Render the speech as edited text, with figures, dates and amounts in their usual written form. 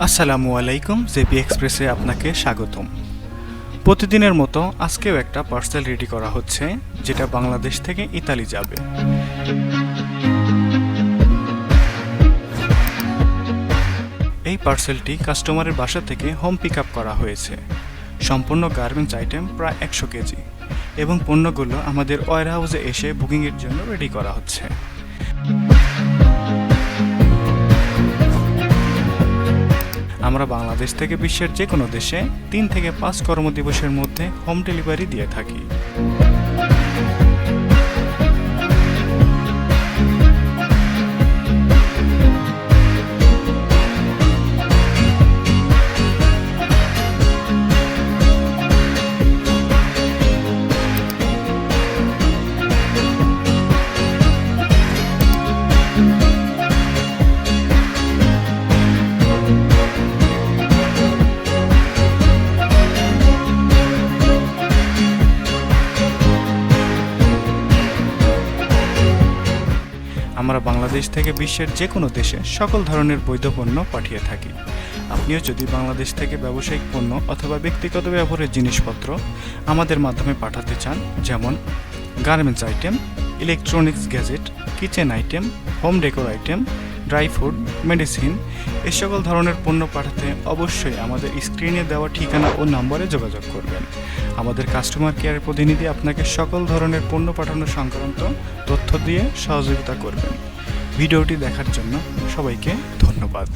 আসসালামু আলাইকুম, জেপি এক্সপ্রেসে আপনাকে স্বাগতম। প্রতিদিনের মতো আজকেও একটা পার্সেল রেডি করা হচ্ছে, যেটা বাংলাদেশ থেকে ইতালি যাবে। এই পার্সেলটি কাস্টমারের বাসা থেকে হোম পিক আপ করা হয়েছে। সম্পূর্ণ গার্মেন্টস আইটেম প্রায় 100 কেজি, এবং পণ্যগুলো আমাদের ওয়্যার হাউসে এসে বুকিংয়ের জন্য রেডি করা হচ্ছে। আমরা বাংলাদেশ থেকে বিশ্বের যে কোনো দেশে 3 থেকে 5 কর্মদিবসের মধ্যে হোম ডেলিভারি দিয়ে থাকি। আমরা বাংলাদেশ থেকে বিশ্বের যে কোনো দেশে সকল ধরনের বৈধ পণ্য পাঠিয়ে থাকি। আপনিও যদি বাংলাদেশ থেকে ব্যবসায়িক পণ্য অথবা ব্যক্তিগত ব্যবহারের জিনিসপত্র আমাদের মাধ্যমে পাঠাতে চান, যেমন garments item, electronics gadget, kitchen item, home decor item, dry fruit, medicine, এই সকল ধরনের পণ্য পাঠাতে অবশ্যই আমাদের স্ক্রিনে দেওয়া ঠিকানা ও নম্বরে যোগাযোগ করবেন। আমাদের কাস্টমার কেয়ার প্রতিনিধি আপনাকে সকল ধরনের পণ্য পাঠানো সংক্রান্ত তথ্য দিয়ে সহযোগিতা করবেন। ভিডিওটি দেখার জন্য সবাইকে ধন্যবাদ।